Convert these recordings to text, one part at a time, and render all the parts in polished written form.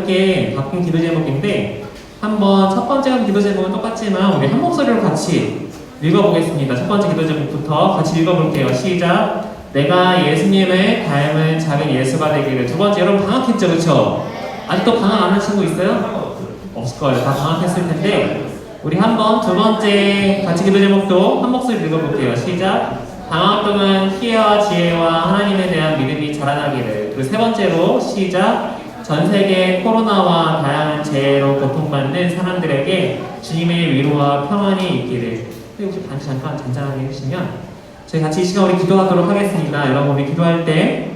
함께 바꾼 기도 제목인데 한번 첫 번째 기도 제목은 똑같지만 우리 한 목소리로 같이 읽어보겠습니다. 첫 번째 기도 제목부터 같이 읽어볼게요. 시작. 내가 예수님을 닮은 작은 예수가 되기를. 두 번째, 여러분 방학했죠, 그렇죠? 아직도 방학 안 한 친구 있어요? 없을 거예요. 다 방학했을 텐데 우리 한번 두 번째 같이 기도 제목도 한 목소리 읽어볼게요. 시작. 방학 동안 희애와 지혜와 하나님에 대한 믿음이 자라나기를. 그리고 세 번째로 시작. 전 세계 코로나와 다양한 재해로 고통받는 사람들에게 주님의 위로와 평안이 있기를. 혹시 잠깐 잔잔하게 해주시면 저희 같이 이 시간 우리 기도하도록 하겠습니다. 여러분 우리 기도할 때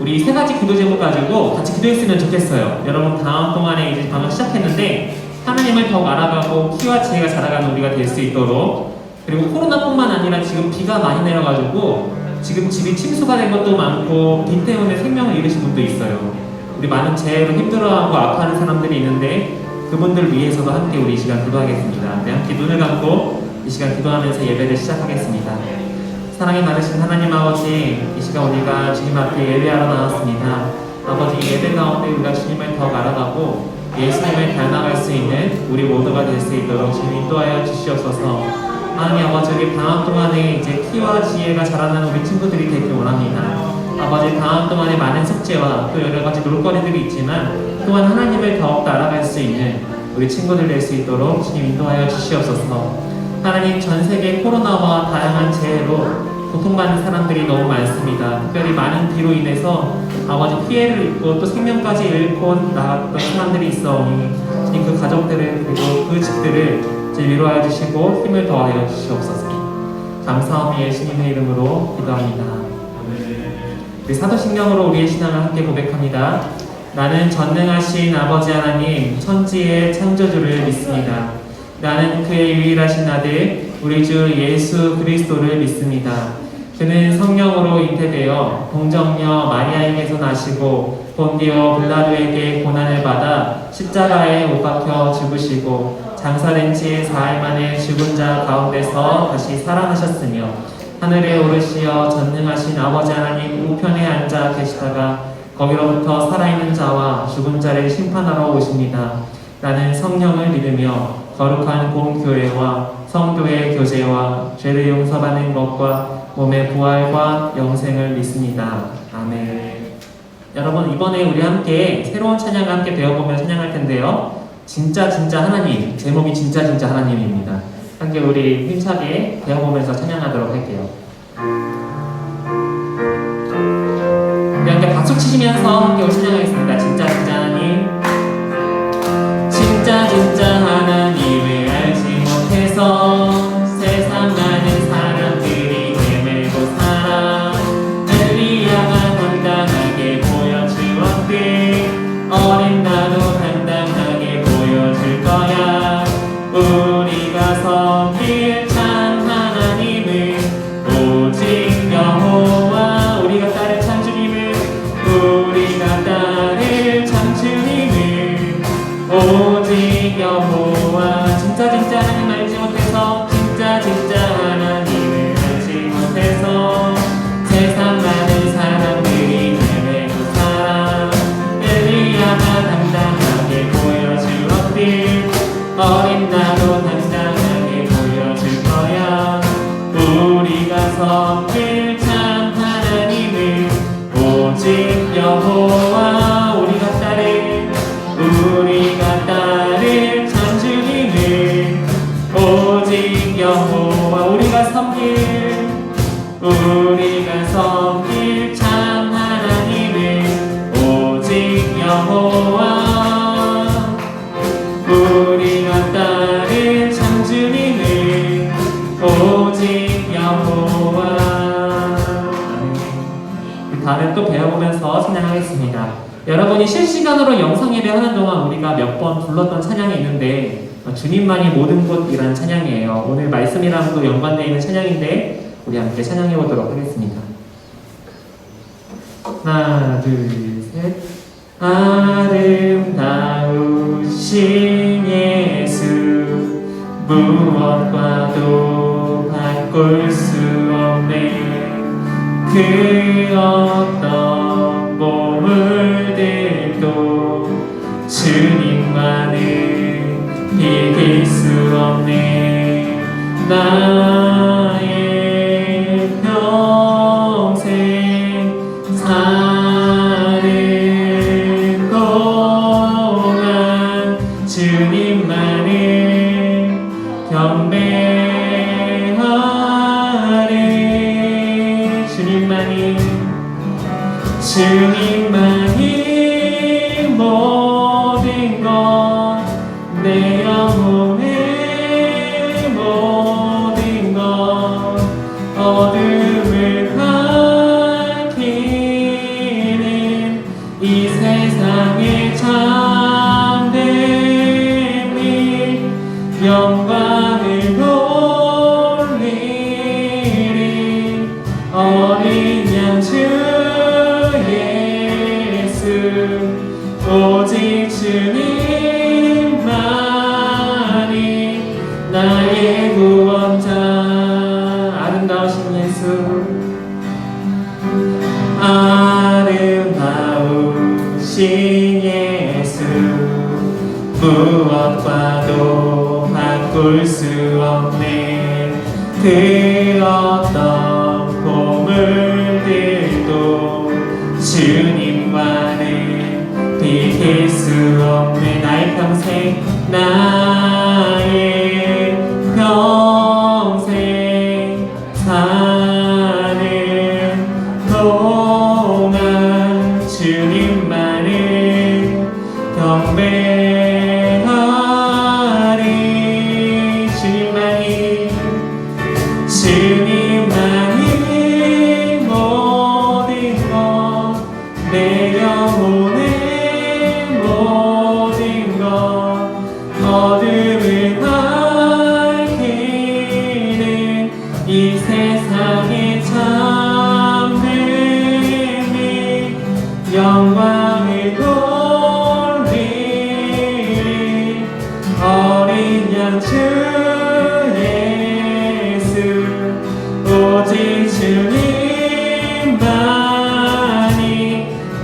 우리 세 가지 기도 제목 가지고 같이 기도했으면 좋겠어요. 여러분 다음 동안에 이제 방학 시작했는데 하나님을 더욱 알아가고 키와 지혜가 자라가는 우리가 될 수 있도록. 그리고 코로나뿐만 아니라 지금 비가 많이 내려가지고 지금 집이 침수가 된 것도 많고 비 때문에 생명을 잃으신 분도 있어요. 우리 많은 재해로 힘들어하고 아파하는 사람들이 있는데 그분들 위해서도 함께 우리 이 시간 기도하겠습니다. 네, 함께 눈을 감고 이 시간 기도하면서 예배를 시작하겠습니다. 사랑이 많으신 하나님 아버지, 이 시간 우리가 주님 앞에 예배하러 나왔습니다. 아버지, 예배 가운데 우리가 주님을 더 알아가고 예수님을 닮아갈 수 있는 우리 모두가 될 수 있도록 주님 인도하여 주시옵소서. 하나님 아버지, 우리 방학 동안에 이제 키와 지혜가 자라나는 우리 친구들이 되길 원합니다. 아버지, 방학 동안에 많은 숙제와 또 여러 가지 놀거리들이 있지만 또한 하나님을 더욱 알아갈 수 있는 우리 친구들 될 수 있도록 주님 인도하여 주시옵소서. 하나님, 전 세계 코로나와 다양한 재해로 고통받는 사람들이 너무 많습니다. 특별히 많은 비로 인해서 아버지 피해를 입고 또 생명까지 잃고 나갔던 사람들이 있어오니 주님 그 가족들을 그리고 그 집들을 위로하여 주시고 힘을 더하여 주시옵소서. 감사함이 예수님의 이름으로 기도합니다. 우리 사도신경으로 우리의 신앙을 함께 고백합니다. 나는 전능하신 아버지 하나님 천지의 창조주를 믿습니다. 나는 그의 유일하신 아들 우리 주 예수 그리스도를 믿습니다. 그는 성령으로 잉태되어 동정녀 마리아에게서 나시고 본디오 빌라도에게 고난을 받아 십자가에 못 박혀 죽으시고 장사된 지 4일 만에 죽은 자 가운데서 다시 살아나셨으며 하늘에 오르시어 전능하신 아버지 하나님 우편에 앉아 계시다가 거기로부터 살아있는 자와 죽은 자를 심판하러 오십니다. 나는 성령을 믿으며 거룩한 공교회와 성도의 교제와 죄를 용서받는 것과 몸의 부활과 영생을 믿습니다. 아멘. 여러분, 이번에 우리 함께 새로운 찬양을 함께 배워보며 찬양할 텐데요. 진짜 하나님, 제목이 진짜 하나님입니다. 함께 우리 힘차게 배워보면서 찬양하도록 할게요. 우리 함께 박수 치시면서 함께 찬양하겠습니다. 진짜 하나님, 진짜 하나님을 알지 못해서 세상 많은 사람들이 헤매고 살아. 엘리야가 당당하게 보여주었대. 어린 나도 당당하게 보여줄 거야. 우리가 섬길 참 하나님을 오직 여호와. 우리가 따를 참 주님을, 우리가 따를 참 주님을 오직 여호와. 진짜 하나님 알지 못해서 진짜 하나님을 알지 못해서 세상 많은 사람들이 헤매고 살아. 엘리야가 당당하게 보여주었길. 어린 나도 당당하게 보여줄 거야. 우리가 섬길 참 하나님을 오직 여호와. 우리가 따를 참 주님을 오직 여호와. 우리가 섬길 참 하나님을 오직 여호와. 우리가 따를 참 주님을 오직 여호와. 다음에 또 배워보면서 찬양하겠습니다. 여러분이 실시간으로 영상 예배하는 동안 우리가 몇 번 불렀던 찬양이 있는데 주님만이 모든 곳이라는 찬양이에요. 오늘 말씀이랑도 연관되어 있는 찬양인데 우리 함께 찬양해 보도록 하겠습니다. 하나 둘 셋. 아름다우신 예수 무엇과도 바꿀 수 없네. 그 어떤 보물 주님만은 비길 수 없네. 나의 평생 사는 동안 주님만을 경배하리. 주님만이 모든 것, 내 영혼의 모든 것, 어둠을 밝히는 이 세상의 참됨이 영광을 돌리리. 어린 양 주 예수, 오직 주님만이 나의 구원자. 아름다우신 예수, 아름다우신 예수, 무엇과도 바꿀 수 없네. 그 어떤 보물들도 주님과는 비길 수 없네. 나의 평생, 나의 평생 사는 동안 주님만을 경배하리. 주님만이 모든 것, 내 영혼의 모든 것, 어둠을 밝히는 이 세상의 참됨이 영광을 돌리리. 어린 양 주 예수, 오직 주님만이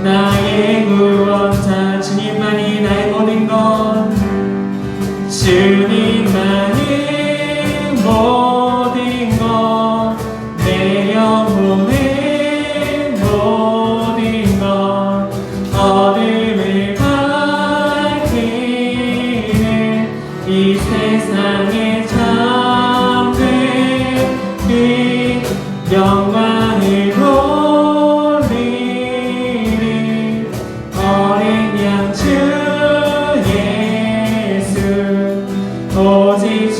나의 구원자. 주님만이 나의 모든 것, 주님만이 모든 것, 내 영혼의 모든 것, 어둠을 밝히는 이 세상의 참됨이 영광을 돌리리. 어린 양 주 예수, 오직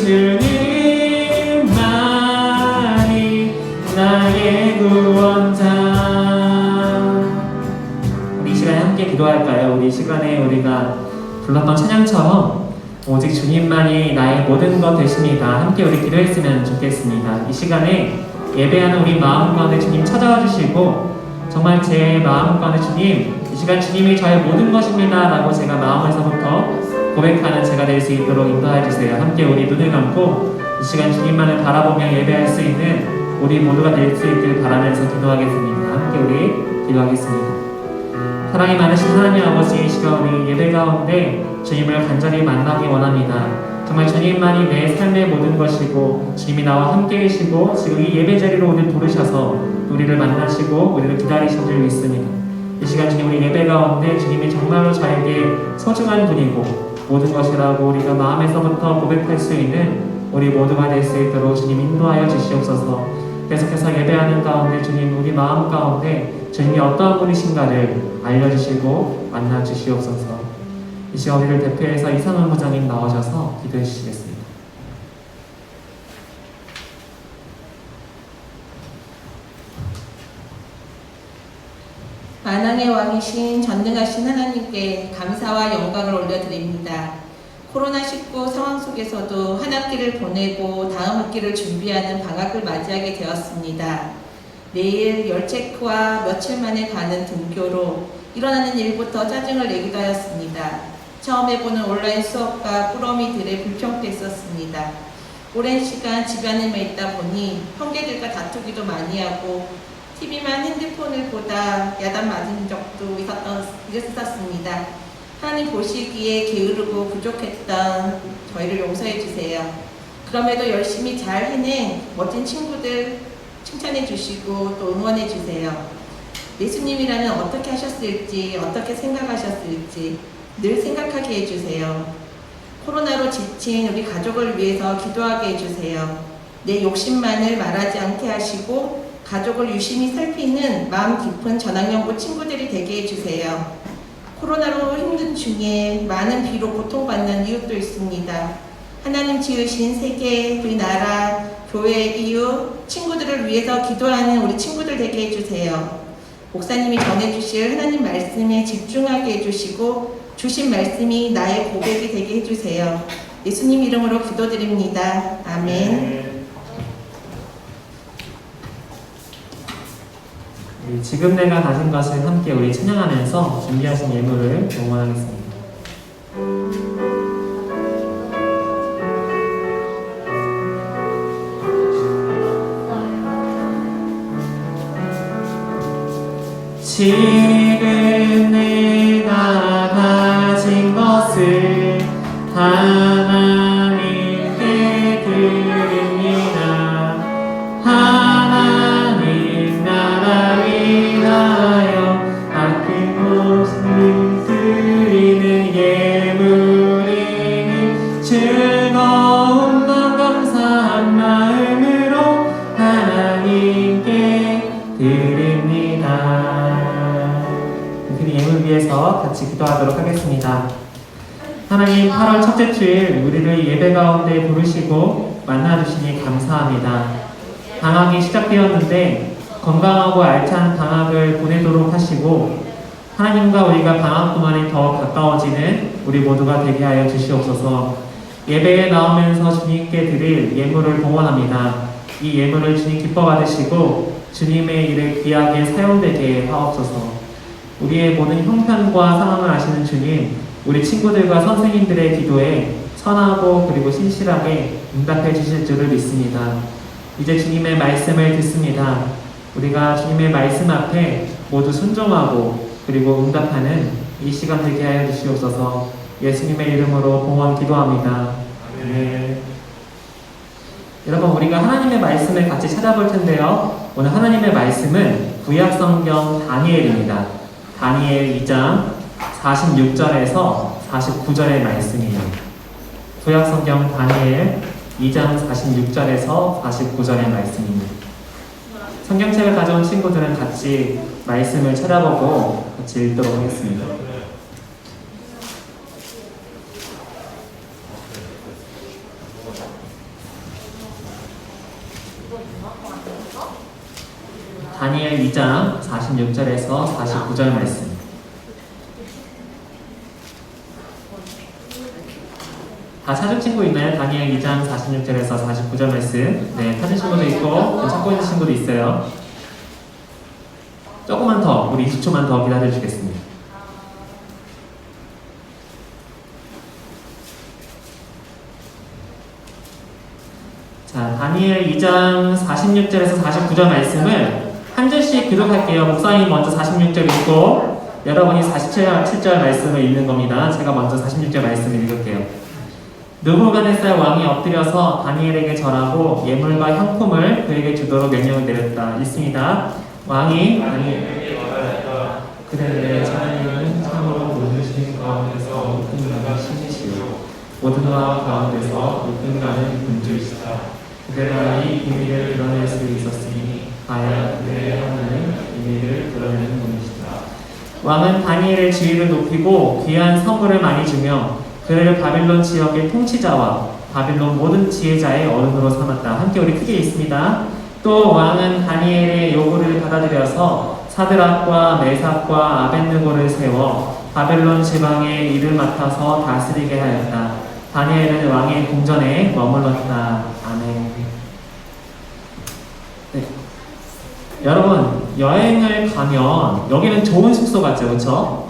주님만이 나의 구원자. 우리 이 시간에 함께 기도할까요? 우리 시간에 우리가 불렀던 찬양처럼 오직 주님만이 나의 모든 것 되십니다. 함께 우리 기도했으면 좋겠습니다. 이 시간에 예배하는 우리 마음 가운데 주님 찾아와 주시고, 정말 제 마음 가운데 주님, 이 시간 주님이 저의 모든 것입니다 라고 제가 마음에서부터 고백하는 제가 될 수 있도록 인도해 주세요. 함께 우리 눈을 감고 이 시간 주님만을 바라보며 예배할 수 있는 우리 모두가 될 수 있길 바라면서 기도하겠습니다. 함께 우리 기도하겠습니다. 사랑이 많으신 하나님 아버지, 이 시간 우리 예배 가운데 주님을 간절히 만나기 원합니다. 정말 주님만이 내 삶의 모든 것이고, 주님이 나와 함께 계시고 지금 이 예배 자리로 오늘 부르셔서 우리를 만나시고 우리를 기다리신 줄 믿습니다. 이 시간 주님, 우리 예배 가운데 주님이 정말로 저에게 소중한 분이고 모든 것이라고 우리가 마음에서부터 고백할 수 있는 우리 모두가 될 수 있도록 주님 인도하여 주시옵소서. 계속해서 예배하는 가운데 주님, 우리 마음 가운데 주님이 어떠한 분이신가를 알려주시고 만나 주시옵소서. 이 시간 우리를 대표해서 이상한 부장님 나오셔서 기도해 주시겠습니다. 만왕의 왕이신 전능하신 하나님께 감사와 영광을 올려드립니다. 코로나19 상황 속에서도 한 학기를 보내고 다음 학기를 준비하는 방학을 맞이하게 되었습니다. 내일 열 체크와 며칠 만에 가는 등교로 일어나는 일부터 짜증을 내기도 하였습니다. 처음 해보는 온라인 수업과 꾸러미들의 불평도 있었습니다. 오랜 시간 집안에만 있다 보니 형제들과 다투기도 많이 하고 TV만 핸드폰을 보다 야단 맞은 적도 있었습니다. 하나님 보시기에 게으르고 부족했던 저희를 용서해 주세요. 그럼에도 열심히 잘 해낸 멋진 친구들 칭찬해 주시고 또 응원해 주세요. 예수님이라면 어떻게 하셨을지, 어떻게 생각하셨을지 늘 생각하게 해주세요. 코로나로 지친 우리 가족을 위해서 기도하게 해주세요. 내 욕심만을 말하지 않게 하시고 가족을 유심히 살피는 마음 깊은 전학연구 친구들이 되게 해주세요. 코로나로 힘든 중에 많은 비로 고통받는 이웃도 있습니다. 하나님 지으신 세계, 우리 나라, 교회, 이웃, 친구들을 위해서 기도하는 우리 친구들 되게 해주세요. 목사님이 전해주실 하나님 말씀에 집중하게 해주시고 주신 말씀이 나의 고백이 되게 해주세요. 예수님 이름으로 기도드립니다. 아멘. 지금 내가 가진 것을 함께 우리 찬양하면서 준비하신 예물을 응원하겠습니다. 지금 내가 가진 것을 하나님께 드립니다. 하나님 나라 위하여 아낀 것을 드리는 예물이니 즐거운 마음 감사한 마음으로 하나님께 드립니다. 그 예물 위해서 같이 기도하도록 하겠습니다. 하나님, 8월 첫째 주일 우리를 예배 가운데 부르시고 만나주시니 감사합니다. 방학이 시작되었는데 건강하고 알찬 방학을 보내도록 하시고 하나님과 우리가 방학 동안에 더 가까워지는 우리 모두가 되게 하여 주시옵소서. 예배에 나오면서 주님께 드릴 예물을 봉헌합니다. 이 예물을 주님 기뻐 받으시고 주님의 일에 귀하게 사용되게 하옵소서. 우리의 모든 형편과 상황을 아시는 주님, 우리 친구들과 선생님들의 기도에 선하고 그리고 신실하게 응답해 주실 줄을 믿습니다. 이제 주님의 말씀을 듣습니다. 우리가 주님의 말씀 앞에 모두 순종하고 그리고 응답하는 이 시간 되게 하여 주시옵소서. 예수님의 이름으로 봉헌 기도합니다. 아멘. 여러분, 우리가 하나님의 말씀을 같이 찾아볼 텐데요. 오늘 하나님의 말씀은 구약성경 다니엘입니다. 다니엘 2장 46절에서 49절의 말씀이에요. 구약성경 다니엘 2장 46절에서 49절의 말씀입니다. 성경책을 가져온 친구들은 같이 말씀을 찾아보고 같이 읽도록 하겠습니다. 다니엘 2장 46절에서 49절 말씀. 다 찾은 친구 있나요? 다니엘 2장 46절에서 49절 말씀. 네, 찾은 친구도 있고 찾고 있는 친구도 있어요. 조금만 더, 우리 20초만 더 기다려 주겠습니다. 자, 다니엘 2장 46절에서 49절 말씀을 한 절씩 교독할게요. 목사님 먼저 46절 읽고 여러분이 47절 말씀을 읽는 겁니다. 제가 먼저 46절 말씀을 읽을게요. 느부갓네살 왕이 엎드려서 다니엘에게 절하고 예물과 향품을 그에게 주도록 명령을 내렸다. 읽습니다. 왕이 다니엘에게 말하였다. 그대의 하나님은 참으로 모든 가운데서 높은 자가 신이시오. 모든 왕 가운데서 높은 자는 군주이시다. 그대가 이 비밀을 드러낼 수 있었으니 과연 그대의 하나님은 비밀을 드러내는 분이시다. 왕은 다니엘의 지위를 높이고 귀한 선물을 많이 주며 그를 바빌론 지역의 통치자와 바빌론 모든 지혜자의 어른으로 삼았다. 함께 우리 크게 읽습니다. 또 왕은 다니엘의 요구를 받아들여서 사드락과 메삭과 아벳느고를 세워 바벨론 지방의 일을 맡아서 다스리게 하였다. 다니엘은 왕의 궁전에 머물렀다. 아멘. 네. 여러분, 여행을 가면 여기는 좋은 숙소 같죠, 그렇죠?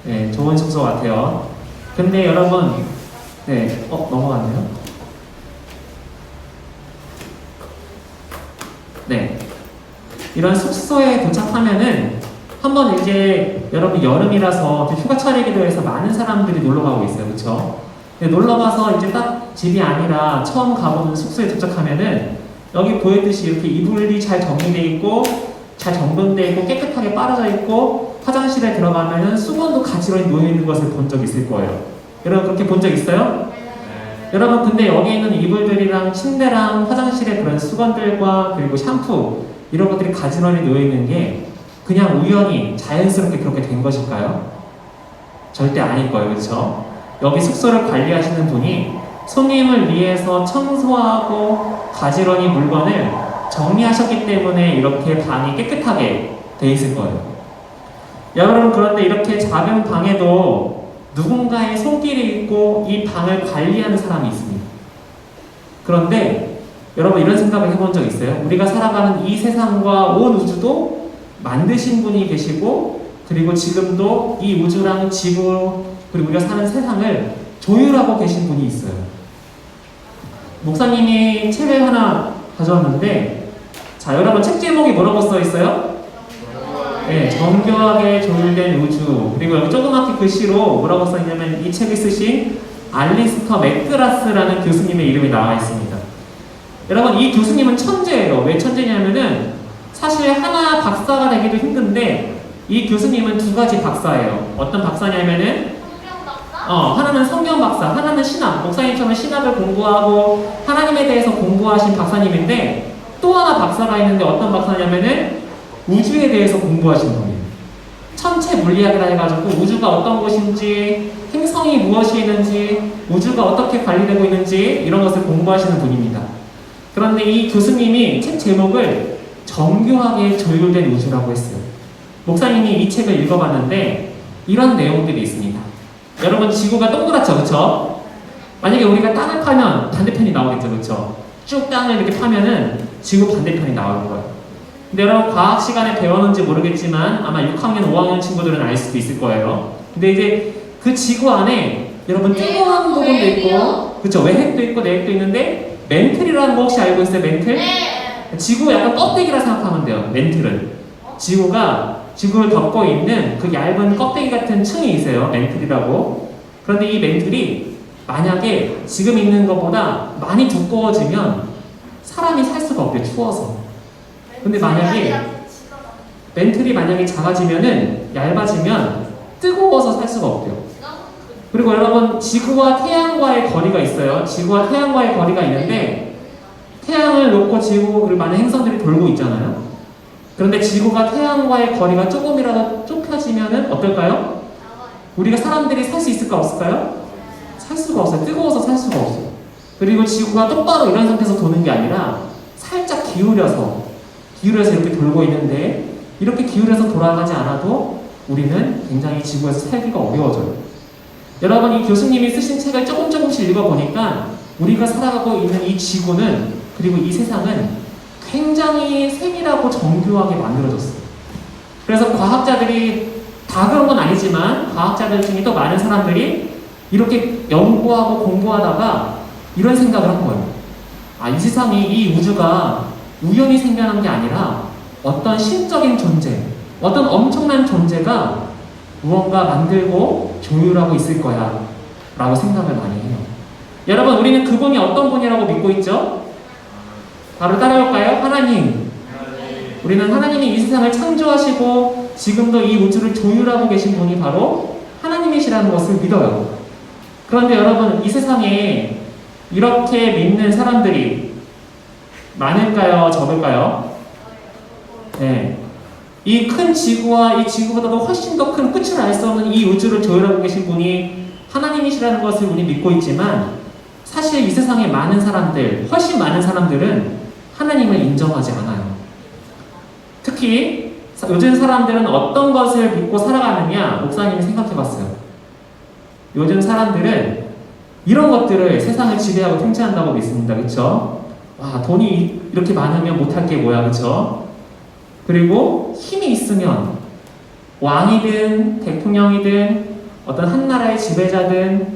네, 좋은 숙소 같아요. 근데 여러분, 네, 넘어갔네요. 네, 이런 숙소에 도착하면은 한번 이제 여러분 여름이라서 휴가철이기도 해서 많은 사람들이 놀러 가고 있어요. 그쵸? 근데 놀러 가서 이제 딱 집이 아니라 처음 가보는 숙소에 도착하면은 여기 보이듯이 이렇게 이불이 잘 정리되어 있고 잘 정돈되어 있고 깨끗하게 빨아져 있고 화장실에 들어가면은 수건도 가지런히 놓여 있는 것을 본 적 있을 거예요. 여러분 그렇게 본 적 있어요? 여러분 근데 여기 있는 이불들이랑 침대랑 화장실에 그런 수건들과 그리고 샴푸 이런 것들이 가지런히 놓여 있는 게 그냥 우연히 자연스럽게 그렇게 된 것일까요? 절대 아닐 거예요. 그렇죠? 여기 숙소를 관리하시는 분이 손님을 위해서 청소하고 가지런히 물건을 정리하셨기 때문에 이렇게 방이 깨끗하게 돼 있을 거예요. 여러분 그런데 이렇게 작은 방에도 누군가의 손길이 있고 이 방을 관리하는 사람이 있습니다. 그런데 여러분 이런 생각을 해본 적 있어요? 우리가 살아가는 이 세상과 온 우주도 만드신 분이 계시고 그리고 지금도 이 우주랑 지구 그리고 우리가 사는 세상을 조율하고 계신 분이 있어요. 목사님이 책을 하나 가져왔는데 자 여러분 책 제목이 뭐라고 써 있어요? 네, 정교하게 조율된 우주. 그리고 여기 조그맣게 글씨로 뭐라고 써 있냐면 이 책을 쓰신 알리스터 맥그라스라는 교수님의 이름이 나와 있습니다. 여러분 이 교수님은 천재예요. 왜 천재냐면은 사실 하나 박사가 되기도 힘든데 이 교수님은 두 가지 박사예요. 어떤 박사냐면은 하나는 성경 박사, 하나는 신학. 목사님처럼 신학을 공부하고 하나님에 대해서 공부하신 박사님인데 또 하나 박사가 있는데 어떤 박사냐면은 우주에 대해서 공부하신 분이에요. 천체 물리학이라 해가지고 우주가 어떤 곳인지, 행성이 무엇이 있는지, 우주가 어떻게 관리되고 있는지 이런 것을 공부하시는 분입니다. 그런데 이 교수님이 책 제목을 정교하게 조율된 우주라고 했어요. 목사님이 이 책을 읽어봤는데 이런 내용들이 있습니다. 여러분 지구가 동그랗죠, 그렇죠? 만약에 우리가 땅을 파면 반대편이 나오겠죠, 그렇죠? 쭉 땅을 이렇게 파면은 지구 반대편이 나올 거예요. 근데 여러분 과학 시간에 배웠는지 모르겠지만 아마 6학년, 5학년 친구들은 알 수도 있을 거예요. 근데 이제 그 지구 안에 여러분 뜨거운 부분도 있고, 그렇죠? 외핵도 있고 내핵도 있는데 멘틀이라는 거 혹시 알고 있어요? 멘틀? 지구 약간 껍데기라 생각하면 돼요. 멘틀은 지구를 덮고 있는 그 얇은 껍데기 같은 층이 있어요. 멘틀이라고. 그런데 이 멘틀이 만약에 지금 있는 것보다 많이 두꺼워지면 사람이 살 수가 없대요. 추워서. 근데 만약에 멘틀이 만약에 작아지면은 얇아지면 뜨거워서 살 수가 없대요. 그리고 여러분 지구와 태양과의 거리가 있어요. 지구와 태양과의 거리가 있는데 태양을 놓고 지구 그리고 많은 행성들이 돌고 있잖아요. 그런데 지구가 태양과의 거리가 조금이라도 좁혀지면은 어떨까요? 우리가 사람들이 살 수 있을까 없을까요? 살 수가 없어요. 뜨거워서 살 수가 없어요. 그리고 지구가 똑바로 이런 상태에서 도는 게 아니라 살짝 기울여서 이렇게 돌고 있는데 이렇게 기울여서 돌아가지 않아도 우리는 굉장히 지구에서 살기가 어려워져요. 여러분 이 교수님이 쓰신 책을 조금씩 읽어보니까 우리가 살아가고 있는 이 지구는 그리고 이 세상은 굉장히 세밀하고 정교하게 만들어졌어요. 그래서 과학자들이 다 그런 건 아니지만 과학자들 중에 또 많은 사람들이 이렇게 연구하고 공부하다가 이런 생각을 한 거예요. 이 세상이 이 우주가 우연히 생겨난 게 아니라 어떤 신적인 존재, 어떤 엄청난 존재가 무언가 만들고 조율하고 있을 거야 라고 생각을 많이 해요. 여러분 우리는 그분이 어떤 분이라고 믿고 있죠? 바로 따라올까요? 하나님. 우리는 하나님이 이 세상을 창조하시고 지금도 이 우주를 조율하고 계신 분이 바로 하나님이시라는 것을 믿어요. 그런데 여러분 이 세상에 이렇게 믿는 사람들이 많을까요? 적을까요? 네. 이 큰 지구와 이 지구보다도 훨씬 더 큰 끝을 알 수 없는 이 우주를 조율하고 계신 분이 하나님이시라는 것을 우리 믿고 있지만 사실 이 세상에 많은 사람들, 훨씬 많은 사람들은 하나님을 인정하지 않아요. 특히 요즘 사람들은 어떤 것을 믿고 살아가느냐 목사님이 생각해봤어요. 요즘 사람들은 이런 것들을 세상을 지배하고 통치한다고 믿습니다. 그렇죠? 와, 돈이 이렇게 많으면 못할 게 뭐야, 그쵸? 그리고 힘이 있으면 왕이든 대통령이든 어떤 한 나라의 지배자든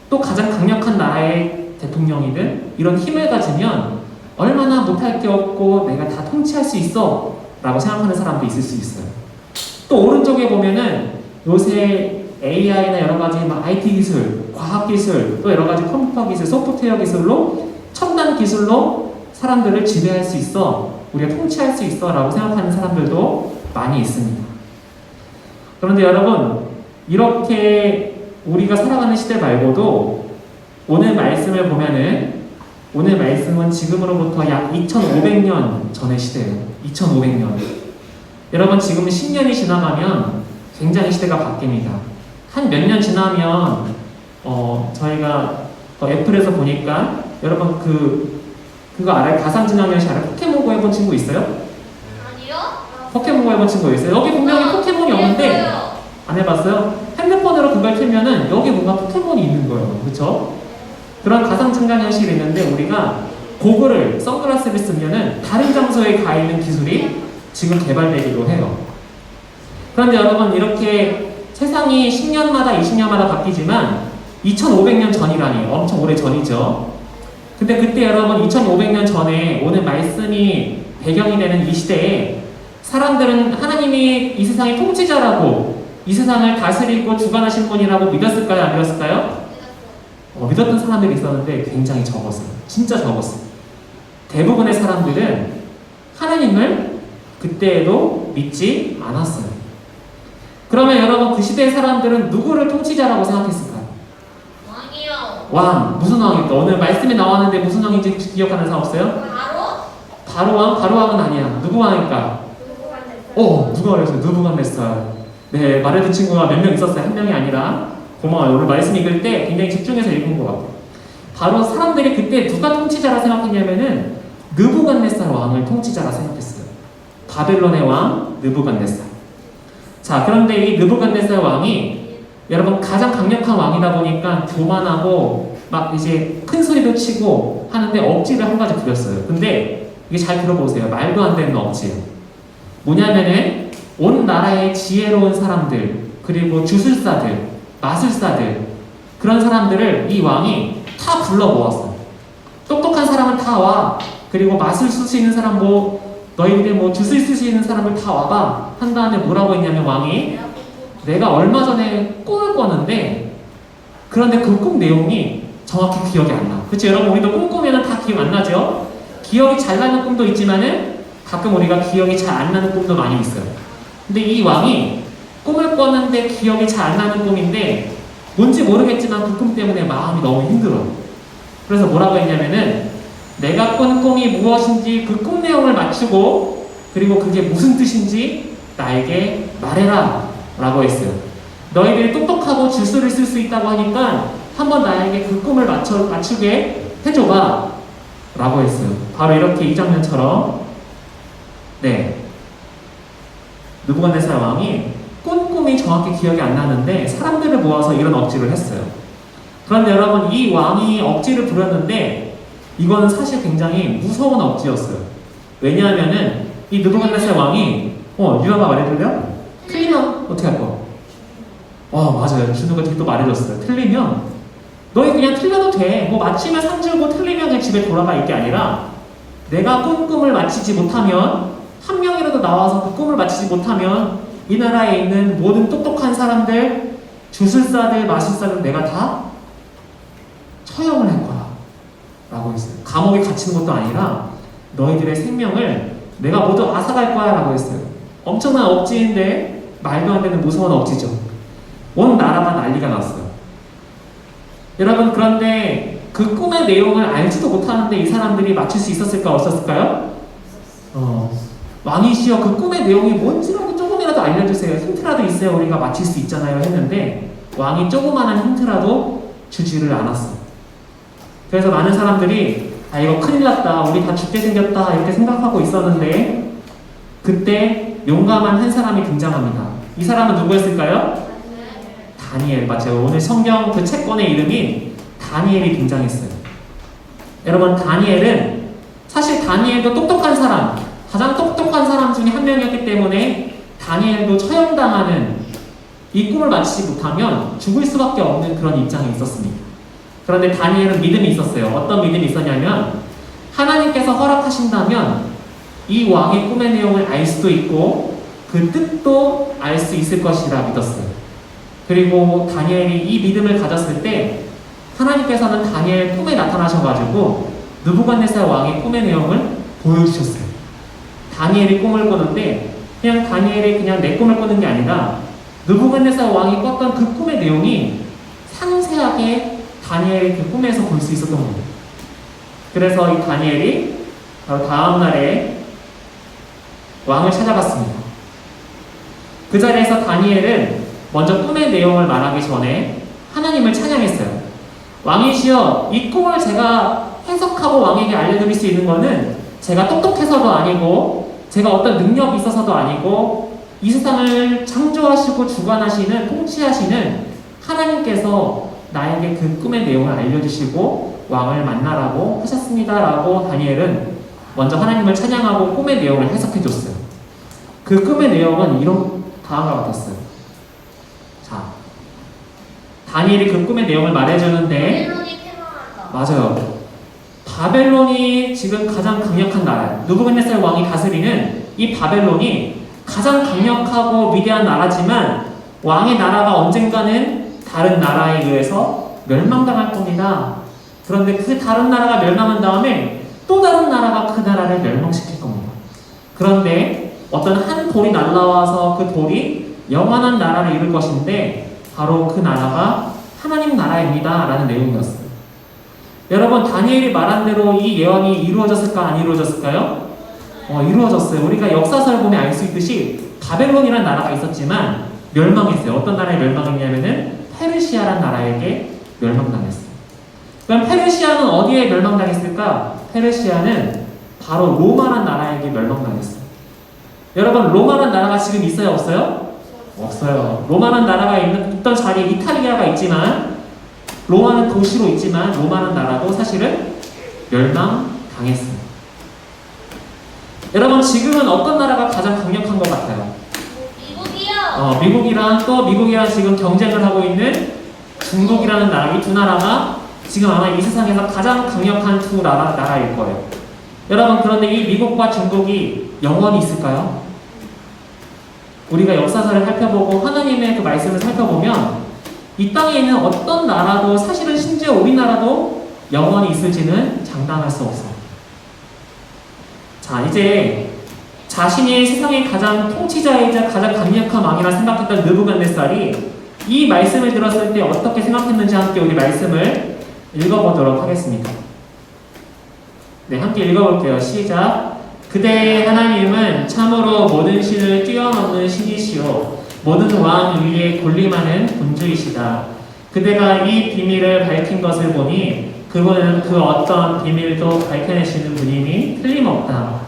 또 가장 강력한 나라의 대통령이든 이런 힘을 가지면 얼마나 못할 게 없고 내가 다 통치할 수 있어 라고 생각하는 사람도 있을 수 있어요. 또 오른쪽에 보면은 요새 AI나 여러 가지 막 IT 기술, 과학 기술, 또 여러 가지 컴퓨터 기술, 소프트웨어 기술로 첨단 기술로 사람들을 지배할 수 있어, 우리가 통치할 수 있어라고 생각하는 사람들도 많이 있습니다. 그런데 여러분, 이렇게 우리가 살아가는 시대 말고도 오늘 말씀을 보면은, 오늘 말씀은 지금으로부터 약 2500년 전의 시대예요. 2500년. 여러분, 지금 10년이 지나가면 굉장히 시대가 바뀝니다. 한 몇 년 지나면 저희가 애플에서 보니까, 여러분 그거 알아요? 가상증강현실 알아요? 포켓몬고 해본 친구 있어요? 아니요? 포켓몬고 해본 친구 있어요? 여기 분명히 포켓몬이 없는데 안 해봤어요? 핸드폰으로 그걸 틀면은 여기 뭔가 포켓몬이 있는 거예요. 그렇죠? 그런 가상증강현실이 있는데, 우리가 고글을, 선글라스를 쓰면은 다른 장소에 가 있는 기술이 지금 개발되기도 해요. 그런데 여러분, 이렇게 세상이 10년마다 20년마다 바뀌지만 2500년 전이라니 엄청 오래 전이죠. 근데 그때 여러분 2500년 전에 오늘 말씀이 배경이 되는 이 시대에 사람들은 하나님이 이 세상의 통치자라고, 이 세상을 다스리고 주관하신 분이라고 믿었을까요? 안 믿었을까요? 믿었던 사람들이 있었는데 굉장히 적었어요. 진짜 적었어요. 대부분의 사람들은 하나님을 그때에도 믿지 않았어요. 그러면 여러분, 그 시대의 사람들은 누구를 통치자라고 생각했을까요? 왕이요. 왕. 무슨 왕일까? 오늘 말씀에 나왔는데 무슨 왕인지 기억하는 사람 없어요? 바로 왕? 바로 왕은 아니야. 누구 왕일까? 누가 그랬어요? 느부갓네살. 네, 말해준 친구가 몇 명 있었어요. 한 명이 아니라. 고마워요. 오늘 말씀 읽을 때 굉장히 집중해서 읽은 것 같아요. 바로 사람들이 그때 누가 통치자라 생각했냐면은 느부갓네살 왕을 통치자라 생각했어요. 바벨론의 왕 느부갓네살. 자, 그런데 이 느부갓네살 왕이 여러분 가장 강력한 왕이다 보니까 교만하고 막 이제 큰 소리도 치고 하는데 억지를 한 가지 부렸어요. 근데 이게 잘 들어보세요. 말도 안 되는 억지예요. 뭐냐면은 온 나라의 지혜로운 사람들, 그리고 주술사들, 마술사들, 그런 사람들을 이 왕이 다 불러 모았어요. 똑똑한 사람은 다 와. 그리고 마술 쓸 수 있는 사람, 너희들 주술 쓸 수 있는 사람을 다 와봐. 한 다음에 뭐라고 했냐면 왕이, 내가 얼마 전에 꿈을 꿨는데, 그런데 그 꿈 내용이 정확히 기억이 안 나. 그치? 여러분, 우리도 꿈 꾸면 다 기억 안 나죠? 기억이 잘 나는 꿈도 있지만은 가끔 우리가 기억이 잘 안 나는 꿈도 많이 있어요. 근데 이 왕이 꿈을 꿨는데 기억이 잘 안 나는 꿈인데 뭔지 모르겠지만 그 꿈 때문에 마음이 너무 힘들어. 그래서 뭐라고 했냐면은, 내가 꾼 꿈이 무엇인지 그 꿈 내용을 맞추고, 그리고 그게 무슨 뜻인지 나에게 말해라 라고 했어요. 너희들이 똑똑하고 주술을 쓸 수 있다고 하니까 한번 나에게 그 꿈을 맞추게 해줘봐 라고 했어요. 바로 이렇게 이 장면처럼, 네, 느부갓네살 왕이 꾼 꿈이 정확히 기억이 안 나는데 사람들을 모아서 이런 억지를 했어요. 그런데 여러분, 이 왕이 억지를 부렸는데 이거는 사실 굉장히 무서운 억지였어요. 왜냐하면은 이 느부갓네살 왕이 유아가 말해줄래요? 틀리면 어떻게 할 거? 맞아요. 준우가 또 말해줬어요. 틀리면 너희 그냥 틀려도 돼. 맞히면 상 주고 틀리면 그냥 집에 돌아가, 이게 아니라 내가 꾼 꿈을 맞히지 못하면, 한 명이라도 나와서 그 꿈을 맞히지 못하면 이 나라에 있는 모든 똑똑한 사람들, 주술사들, 마술사들 내가 다 처형을 할 거야 라고 했어요. 감옥에 갇히는 것도 아니라 너희들의 생명을 내가 모두 앗아갈 거야 라고 했어요. 엄청난 억지인데 말도 안 되는 무서운 억지죠. 온 나라가 난리가 났어요. 여러분, 그런데 그 꿈의 내용을 알지도 못하는데 이 사람들이 맞출 수 있었을까 없었을까요? 왕이시여, 그 꿈의 내용이 뭔지라도 조금이라도 알려주세요. 힌트라도 있어야 우리가 맞힐 수 있잖아요 했는데 왕이 조그마한 힌트라도 주지를 않았어요. 그래서 많은 사람들이 이거 큰일 났다, 우리 다 죽게 생겼다 이렇게 생각하고 있었는데, 그때 용감한 한 사람이 등장합니다. 이 사람은 누구였을까요? 다니엘. 맞아요. 오늘 성경 그 채권의 이름이 다니엘이 등장했어요. 여러분, 다니엘은 사실 다니엘도 똑똑한 사람, 가장 똑똑한 사람 중에 한 명이었기 때문에 다니엘도 처형당하는, 이 꿈을 맞히지 못하면 죽을 수밖에 없는 그런 입장에 있었습니다. 그런데 다니엘은 믿음이 있었어요. 어떤 믿음이 있었냐면, 하나님께서 허락하신다면 이 왕의 꿈의 내용을 알 수도 있고 그 뜻도 알 수 있을 것이라 믿었어요. 그리고 다니엘이 이 믿음을 가졌을 때 하나님께서는 다니엘 꿈에 나타나셔가지고 느부갓네살 왕의 꿈의 내용을 보여주셨어요. 다니엘이 꿈을 꾸는데 그냥 다니엘이 그냥 내 꿈을 꾸는 게 아니라 느부갓네살 왕이 꿨던 그 꿈의 내용이 상세하게 다니엘이 그 꿈에서 볼 수 있었던 거예요. 그래서 이 다니엘이 바로 다음 날에 왕을 찾아갔습니다. 그 자리에서 다니엘은 먼저 꿈의 내용을 말하기 전에 하나님을 찬양했어요. 왕이시여, 이 꿈을 제가 해석하고 왕에게 알려드릴 수 있는 것은 제가 똑똑해서도 아니고 제가 어떤 능력이 있어서도 아니고 이 세상을 창조하시고 주관하시는 통치하시는 하나님께서 나에게 그 꿈의 내용을 알려주시고 왕을 만나라고 하셨습니다 라고 다니엘은 먼저 하나님을 찬양하고 꿈의 내용을 해석해 줬어요. 그 꿈의 내용은 이런 다음과 같았어요. 자, 다니엘이 그 꿈의 내용을 말해주는데 바벨론이 패망한다. 맞아요. 바벨론이 지금 가장 강력한 나라예요. 느부갓네살 왕이 다스리는 이 바벨론이 가장 강력하고 위대한 나라지만 왕의 나라가 언젠가는 다른 나라에 의해서 멸망당할 겁니다. 그런데 그 다른 나라가 멸망한 다음에 또 다른 나라가 그 나라를 멸망시킬 겁니다. 그런데 어떤 한 돌이 날라와서 그 돌이 영원한 나라를 이룰 것인데 바로 그 나라가 하나님 나라입니다 라는 내용이었어요. 여러분, 다니엘이 말한 대로 이 예언이 이루어졌을까 안 이루어졌을까요? 이루어졌어요. 우리가 역사서를 보면 알 수 있듯이 바벨론이라는 나라가 있었지만 멸망했어요. 어떤 나라에 멸망했냐면은 페르시아라는 나라에게 멸망당했어요. 그럼 페르시아는 어디에 멸망당했을까? 페르시아는 바로 로마라는 나라에게 멸망당했어요. 여러분, 로마라는 나라가 지금 있어요? 없어요? 없어요. 로마라는 나라가 있던 자리에 이탈리아가 있지만 로마는 도시로 있지만 로마라는 나라도 사실은 멸망당했습니다. 여러분, 지금은 어떤 나라가 가장 강력한 것 같아요? 미국이요. 미국이랑 지금 경쟁을 하고 있는 중국이라는 나라, 이 두 나라가 지금 아마 이 세상에서 가장 강력한 두 나라일 거예요. 여러분, 그런데 이 미국과 중국이 영원히 있을까요? 우리가 역사서를 살펴보고 하나님의 그 말씀을 살펴보면 이 땅에 있는 어떤 나라도 사실은 심지어 우리나라도 영원히 있을지는 장담할 수 없어요. 자, 이제 자신이 세상의 가장 통치자이자 가장 강력한 왕이라 생각했던 느부갓네살이 이 말씀을 들었을 때 어떻게 생각했는지 함께 우리 말씀을 읽어보도록 하겠습니다. 네, 함께 읽어볼게요. 시작. 그대의 하나님은 참으로 모든 신을 뛰어넘는 신이시오. 모든 왕 위에 군림하는 군주이시다. 그대가 이 비밀을 밝힌 것을 보니 그분은 그 어떤 비밀도 밝혀내시는 분이니 틀림없다.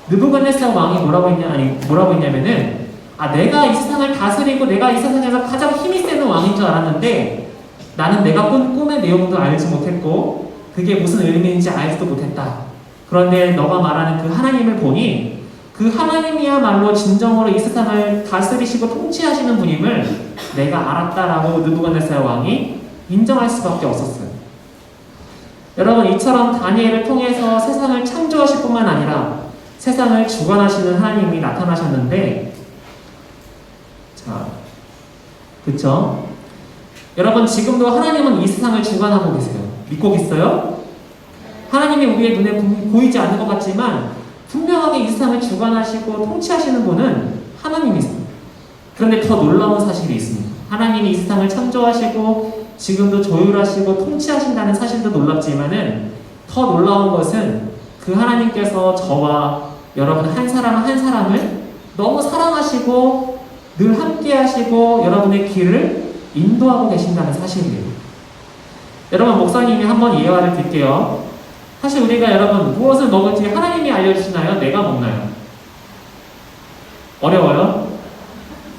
느부갓네살 왕이 뭐라고 했냐면은 내가 이 세상을 다스리고 내가 이 세상에서 가장 힘이 세는 왕인 줄 알았는데 나는 내가 꾼 꿈의 내용도 알지 못했고 그게 무슨 의미인지 알지도 못했다. 그런데 너가 말하는 그 하나님을 보니 그 하나님이야말로 진정으로 이 세상을 다스리시고 통치하시는 분임을 내가 알았다라고 느부갓네살 왕이 인정할 수밖에 없었어요. 여러분, 이처럼 다니엘을 통해서 세상을 창조하실 뿐만 아니라 세상을 주관하시는 하나님이 나타나셨는데, 자, 그쵸? 여러분, 지금도 하나님은 이 세상을 주관하고 계세요. 믿고 있어요? 하나님이 우리의 눈에 보이지 않는 것 같지만 분명하게 이 세상을 주관하시고 통치하시는 분은 하나님이십니다. 그런데 더 놀라운 사실이 있습니다. 하나님이 이 세상을 창조하시고 지금도 조율하시고 통치하신다는 사실도 놀랍지만은 더 놀라운 것은 그 하나님께서 저와 여러분 한 사람 한 사람을 너무 사랑하시고 늘 함께 하시고 여러분의 길을 인도하고 계신다는 사실이에요. 여러분, 목사님이 한번 예화를 드릴게요. 사실 우리가 여러분 무엇을 먹을지 하나님이 알려주시나요? 내가 먹나요? 어려워요?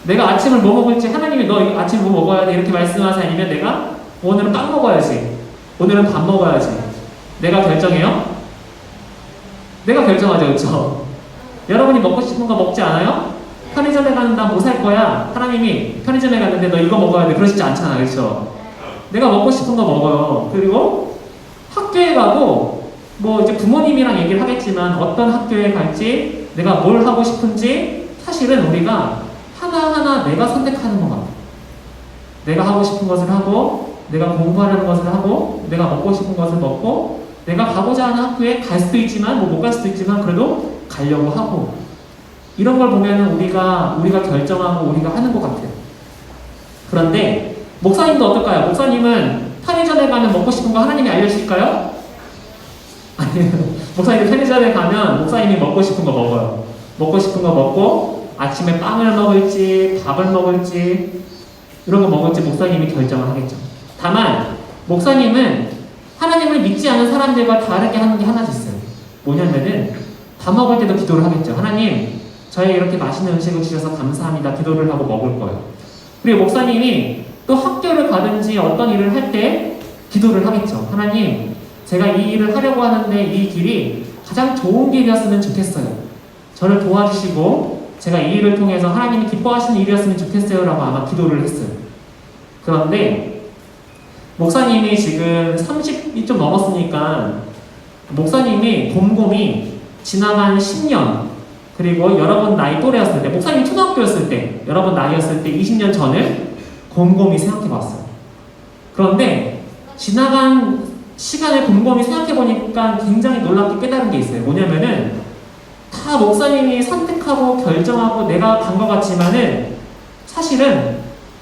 내가 아침을 뭐 먹을지 하나님이 너 아침 뭐 먹어야 돼 이렇게 말씀하세요? 아니면 내가 오늘은 빵 먹어야지, 오늘은 밥 먹어야지, 내가 결정해요? 내가 결정하죠, 그렇죠? 여러분이 먹고 싶은 거 먹지 않아요? 편의점에 가는 나 뭐 살 거야? 하나님이 편의점에 갔는데 너 이거 먹어야 돼 그러시지 않잖아, 그렇죠? 내가 먹고 싶은 거 먹어요. 그리고 학교에 가고 뭐 이제 부모님이랑 얘기를 하겠지만 어떤 학교에 갈지 내가 뭘 하고 싶은지 사실은 우리가 하나하나 내가 선택하는 것 같아요. 내가 하고 싶은 것을 하고, 내가 공부하려는 것을 하고, 내가 먹고 싶은 것을 먹고, 내가 가고자 하는 학교에 갈 수도 있지만, 못 갈 수도 있지만, 그래도 가려고 하고, 이런 걸 보면은 우리가 결정하고 우리가 하는 것 같아요. 그런데, 목사님도 어떨까요? 목사님은 편의점에 가면 먹고 싶은 거 하나님이 알려주실까요? 아니요. 목사님이 편의점에 가면 목사님이 먹고 싶은 거 먹어요. 먹고 싶은 거 먹고, 아침에 빵을 먹을지, 밥을 먹을지, 이런 거 먹을지 목사님이 결정을 하겠죠. 다만 목사님은 하나님을 믿지 않은 사람들과 다르게 하는 게 하나 있어요. 뭐냐면은 밥 먹을 때도 기도를 하겠죠. 하나님, 저에게 이렇게 맛있는 음식을 주셔서 감사합니다. 기도를 하고 먹을 거예요. 그리고 목사님이 또 학교를 가든지 어떤 일을 할 때 기도를 하겠죠. 하나님, 제가 이 일을 하려고 하는데 이 길이 가장 좋은 길이었으면 좋겠어요. 저를 도와주시고 제가 이 일을 통해서 하나님이 기뻐하시는 일이었으면 좋겠어요 라고 아마 기도를 했어요. 그런데 목사님이 지금 30이 좀 넘었으니까 목사님이 곰곰이 지나간 10년 그리고 여러분 나이 또래였을 때, 목사님이 초등학교였을 때, 여러분 나이였을 때 20년 전을 곰곰이 생각해 봤어요. 그런데 지나간 시간을 곰곰이 생각해 보니까 굉장히 놀랍게 깨달은 게 있어요. 뭐냐면은 다 목사님이 선택하고 결정하고 내가 간 것 같지만은 사실은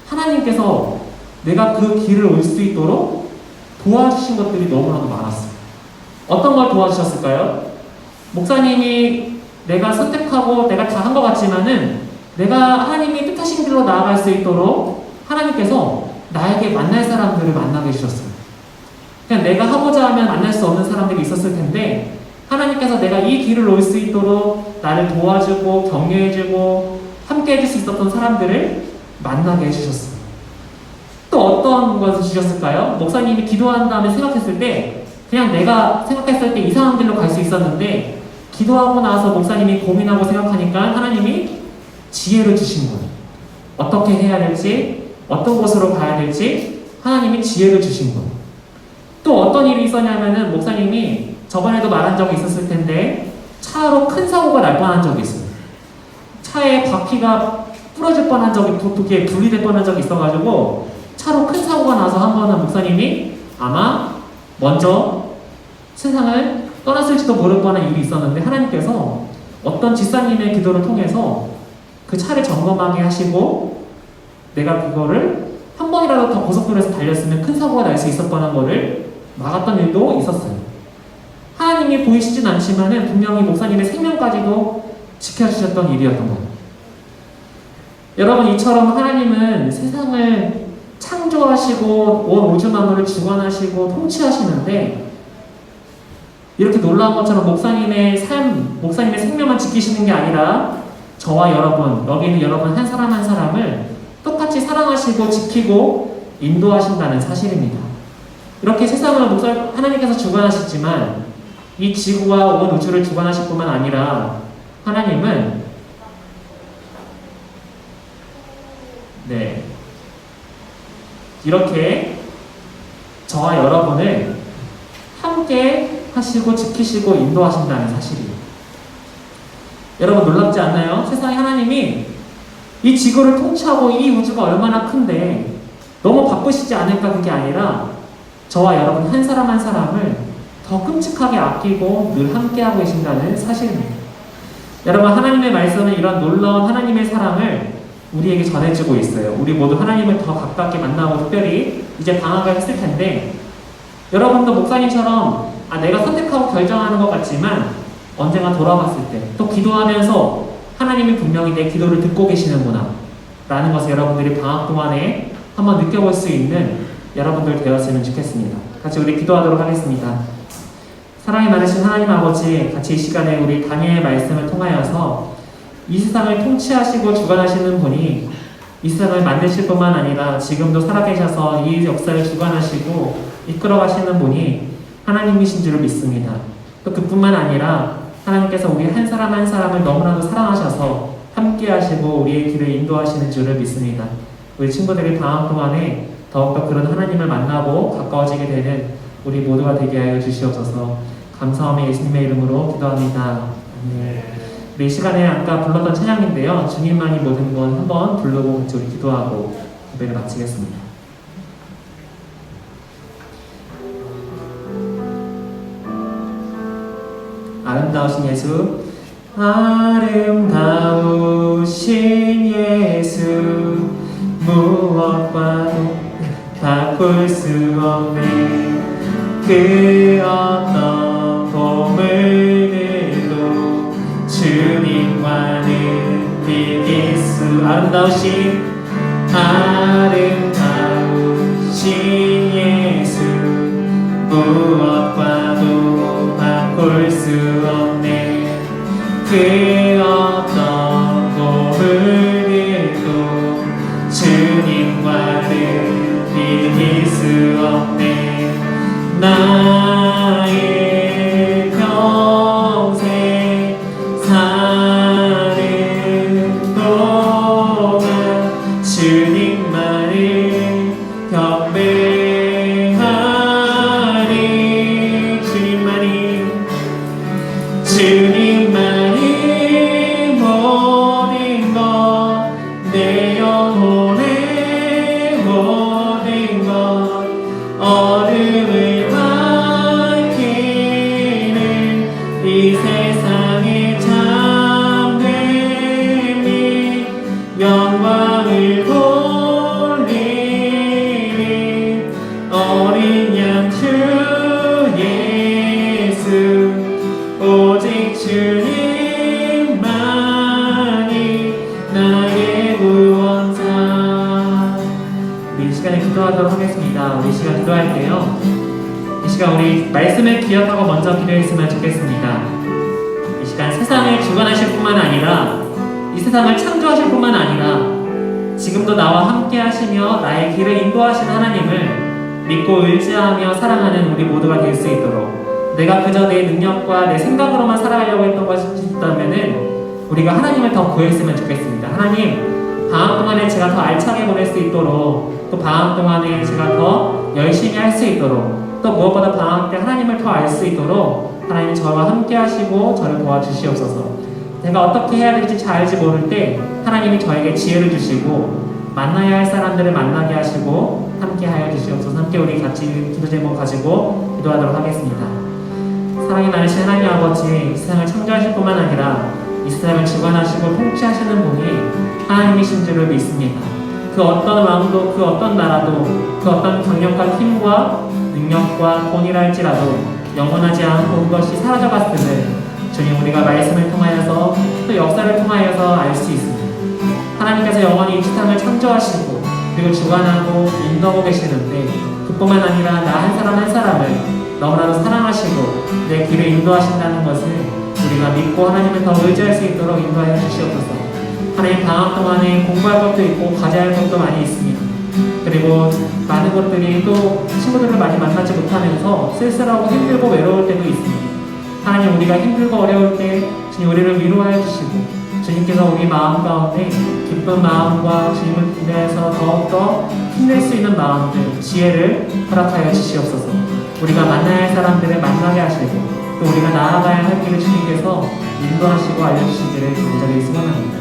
하나님께서 내가 그 길을 올 수 있도록 도와주신 것들이 너무나도 많았어요. 어떤 걸 도와주셨을까요? 목사님이 내가 선택하고 내가 다 한 것 같지만은 내가 하나님이 뜻하신 길로 나아갈 수 있도록 하나님께서 나에게 만날 사람들을 만나게 해주셨어요. 그냥 내가 하고자 하면 만날 수 없는 사람들이 있었을 텐데 하나님께서 내가 이 길을 올 수 있도록 나를 도와주고 격려해주고 함께 해줄 수 있었던 사람들을 만나게 해주셨어요. 또 어떤 것을 주셨을까요? 목사님이 기도한 다음에 생각했을 때 그냥 내가 생각했을 때 이상한 길로 갈 수 있었는데 기도하고 나서 목사님이 고민하고 생각하니까 하나님이 지혜를 주신 거예요. 어떻게 해야 될지, 어떤 곳으로 가야 될지 하나님이 지혜를 주신 거예요. 또 어떤 일이 있었냐면은 목사님이 저번에도 말한 적이 있었을 텐데 차로 큰 사고가 날 뻔한 적이 있어요. 차에 바퀴가 부러질 뻔한 적이, 도끼에 분리될 뻔한 적이 있어가지고 차로 큰 사고가 나서 한 번은 목사님이 아마 먼저 세상을 떠났을지도 모를 뻔한 일이 있었는데 하나님께서 어떤 집사님의 기도를 통해서 그 차를 점검하게 하시고 내가 그거를 한 번이라도 더 고속도로에서 달렸으면 큰 사고가 날 수 있을 뻔한 거를 막았던 일도 있었어요. 하나님이 보이시진 않지만은 분명히 목사님의 생명까지도 지켜주셨던 일이었던 거예요. 여러분, 이처럼 하나님은 세상을 창조하시고 온 우주 만물을 주관하시고 통치하시는데 이렇게 놀라운 것처럼 목사님의 삶, 목사님의 생명만 지키시는 게 아니라 저와 여러분, 여기 있는 여러분 한 사람 한 사람을 똑같이 사랑하시고 지키고 인도하신다는 사실입니다. 이렇게 세상을 하나님께서 주관하시지만 이 지구와 온 우주를 주관하실 뿐만 아니라 하나님은 이렇게 저와 여러분을 함께 하시고 지키시고 인도하신다는 사실이에요. 여러분 놀랍지 않나요? 세상에 하나님이 이 지구를 통치하고 이 우주가 얼마나 큰데 너무 바쁘시지 않을까 그게 아니라 저와 여러분 한 사람 한 사람을 더 끔찍하게 아끼고 늘 함께하고 계신다는 사실입니다. 여러분 하나님의 말씀은 이런 놀라운 하나님의 사랑을 우리에게 전해주고 있어요. 우리 모두 하나님을 더 가깝게 만나고 특별히 이제 방학을 했을 텐데 여러분도 목사님처럼 내가 선택하고 결정하는 것 같지만 언젠가 돌아봤을 때 또 기도하면서 하나님이 분명히 내 기도를 듣고 계시는구나 라는 것을 여러분들이 방학 동안에 한번 느껴볼 수 있는 여러분들 되었으면 좋겠습니다. 같이 우리 기도하도록 하겠습니다. 사랑이 많으신 하나님 아버지, 같이 이 시간에 우리 다니엘의 말씀을 통하여서 이 세상을 통치하시고 주관하시는 분이 이 세상을 만드실 뿐만 아니라 지금도 살아계셔서 이 역사를 주관하시고 이끌어가시는 분이 하나님이신 줄을 믿습니다. 또 그뿐만 아니라 하나님께서 우리 한 사람 한 사람을 너무나도 사랑하셔서 함께 하시고 우리의 길을 인도하시는 줄을 믿습니다. 우리 친구들이 방학 동안에 더욱더 그런 하나님을 만나고 가까워지게 되는 우리 모두가 되게 하여 주시옵소서. 감사함에 예수님의 이름으로 기도합니다. 아멘. 우리 이 시간에 아까 불렀던 찬양인데요. 주님만이 모든 건 한번 부르고 같이 우리 기도하고 예배를 마치겠습니다. 아름다우신 예수, 아름다우신 예수, 무엇과도 바꿀 수 없는 그 어떤 보물들도 주님과는 비길 수. 아름다우신 예수, 무엇과도 바꿀 수 없는 그 어떤 보물들도 주님과는 비길 수 없네. 나의 평생 사는 동안 주님만을 경배하리. 주님만이 모든 것, 내 영혼의 모든 것, 어둠을 밝히는 이 세상의 참됨이 영광을 돌리는 어린 양 주 예수, 오직 주님만이 나의 구원자. 우리 이 시간에 기도하도록 하겠습니다. 우리 이 시간 기도할 때요, 이 시간 우리 말씀을 기억하고 먼저 기도했으면 좋겠습니다. 이 시간 세상을 주관하실 뿐만 아니라 이 세상을 창조하실 뿐만 아니라 지금도 나와 함께 하시며 나의 길을 인도하시는 하나님을 믿고 의지하며 사랑하는 우리 모두가 될 수 있도록, 내가 그저 내 능력과 내 생각으로만 살아가려고 했던 것이 있다면은 우리가 하나님을 더 구했으면 좋겠습니다. 하나님, 방학 동안에 제가 더 알차게 보낼 수 있도록, 또 방학 동안에 제가 더 열심히 할 수 있도록, 또 무엇보다 방학 때 하나님을 더 알 수 있도록 하나님 저와 함께 하시고 저를 도와주시옵소서. 내가 어떻게 해야 될지 잘 알지 모를 때 하나님이 저에게 지혜를 주시고 만나야 할 사람들을 만나게 하시고 함께 하여 주시옵소서. 함께 우리 같이 기도 제목 가지고 기도하도록 하겠습니다. 사랑이 많으신 하나님 아버지, 이 세상을 창조하실 뿐만 아니라 이 세상을 주관하시고 통치하시는 분이 하나님이신 줄을 믿습니다. 그 어떤 왕도, 그 어떤 나라도, 그 어떤 강력한 힘과 능력과 돈이라 할지라도 영원하지 않고 그것이 사라져갔음을 주님, 우리가 말씀을 통하여서 또 역사를 통하여서 알 수 있습니다. 하나님께서 영원히 이 세상을 창조하시고 그리고 주관하고 인도하고 계시는데, 그뿐만 아니라 나 한 사람 한 사람을 너무나도 사랑하시고 내 길을 인도하신다는 것을 우리가 믿고 하나님을 더 의지할 수 있도록 인도하여 주시옵소서. 하나님, 방학 동안에 공부할 것도 있고 과제할 것도 많이 있습니다. 그리고 많은 것들이 또 친구들을 많이 만나지 못하면서 쓸쓸하고 힘들고 외로울 때도 있습니다. 하나님, 우리가 힘들고 어려울 때 주님 우리를 위로하여 주시고 주님께서 우리 마음 가운데 기쁜 마음과 주님을 기대해서 더욱더 힘낼 수 있는 마음들, 지혜를 허락하여 주시옵소서. 우리가 만나야 할 사람들을 만나게 하시고 또 우리가 나아가야 할 길을 주님께서 인도하시고 알려주시기를 간절히 소원합니다.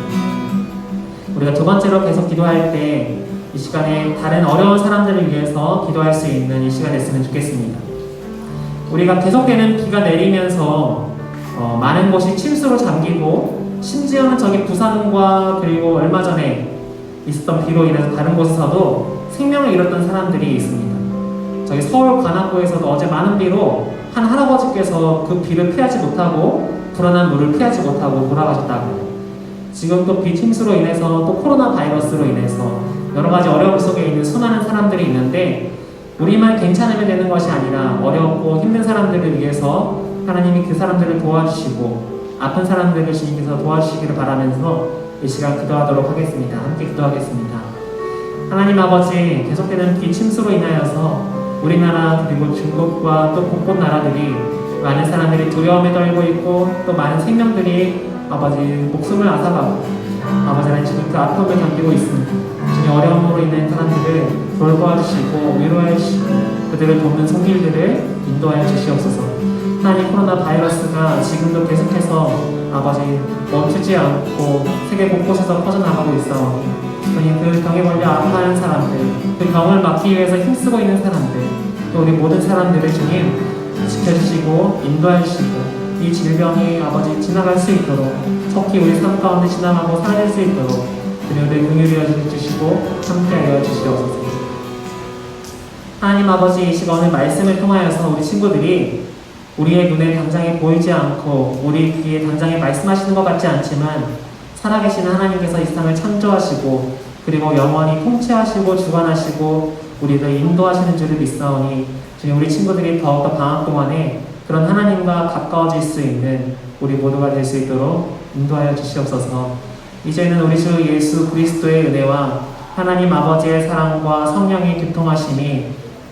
우리가 두 번째로 계속 기도할 때 이 시간에 다른 어려운 사람들을 위해서 기도할 수 있는 이 시간 됐으면 좋겠습니다. 우리가 계속되는 비가 내리면서 많은 곳이 침수로 잠기고, 심지어는 저기 부산과 그리고 얼마 전에 있었던 비로 인해서 다른 곳에서도 생명을 잃었던 사람들이 있습니다. 저기 서울 관악구에서도 어제 많은 비로 한 할아버지께서 그 비를 피하지 못하고 불어난 물을 피하지 못하고 돌아가셨다고. 지금 또 비 침수로 인해서 또 코로나 바이러스로 인해서 여러 가지 어려움 속에 있는 수많은 사람들이 있는데, 우리만 괜찮으면 되는 것이 아니라 어렵고 힘든 사람들을 위해서 하나님이 그 사람들을 도와주시고 아픈 사람들을 주님께서 도와주시기를 바라면서 이 시간 기도하도록 하겠습니다. 함께 기도하겠습니다. 하나님 아버지, 계속되는 비 침수로 인하여서 우리나라 그리고 중국과 또 곳곳 나라들이 많은 사람들이 두려움에 떨고 있고 또 많은 생명들이 아버지 목숨을 앗아가고 아버지 하나님 지금 그 아픔을 견디고 있습니다. 주님, 어려움으로 인한 사람들을 돌보아주시고 위로해 주시고 그들을 돕는 손길들을 인도하여 주시옵소서. 하나님, 코로나 바이러스가 지금도 계속해서 아버지 멈추지 않고 세계 곳곳에서 퍼져나가고 있어. 주님, 그 병에 걸려 아파하는 사람들, 그 병을 막기 위해서 힘쓰고 있는 사람들, 또 우리 모든 사람들을 주님 지켜주시고 인도해 주시고 이 질병이 아버지 지나갈 수 있도록, 속히 우리 삶 가운데 지나가고 사라질 수 있도록 우리를 긍휼히 여주시고 함께하여 주시옵소서. 하나님 아버지, 이 시간 오늘 말씀을 통하여서 우리 친구들이 우리의 눈에 당장에 보이지 않고 우리 귀에 당장에 말씀하시는 것 같지 않지만 살아계신 하나님께서 이 세상을 창조하시고 그리고 영원히 통치하시고 주관하시고 우리를 인도하시는 줄을 믿사오니 주님, 우리 친구들이 더욱더 방학 동안에 그런 하나님과 가까워질 수 있는 우리 모두가 될 수 있도록 인도하여 주시옵소서. 이제는 우리 주 예수 그리스도의 은혜와 하나님 아버지의 사랑과 성령의 교통하심이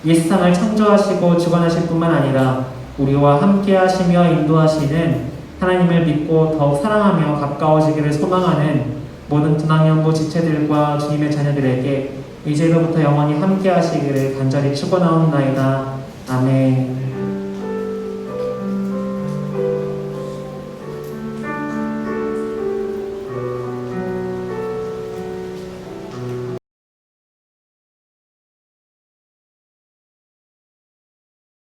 이 세상을 창조하시고 주관하실 뿐만 아니라 우리와 함께 하시며 인도하시는 하나님을 믿고 더욱 사랑하며 가까워지기를 소망하는 모든 tunang연부 지체들과 주님의 자녀들에게 이제로부터 영원히 함께 하시기를 간절히 축원하옵나이다. 아멘.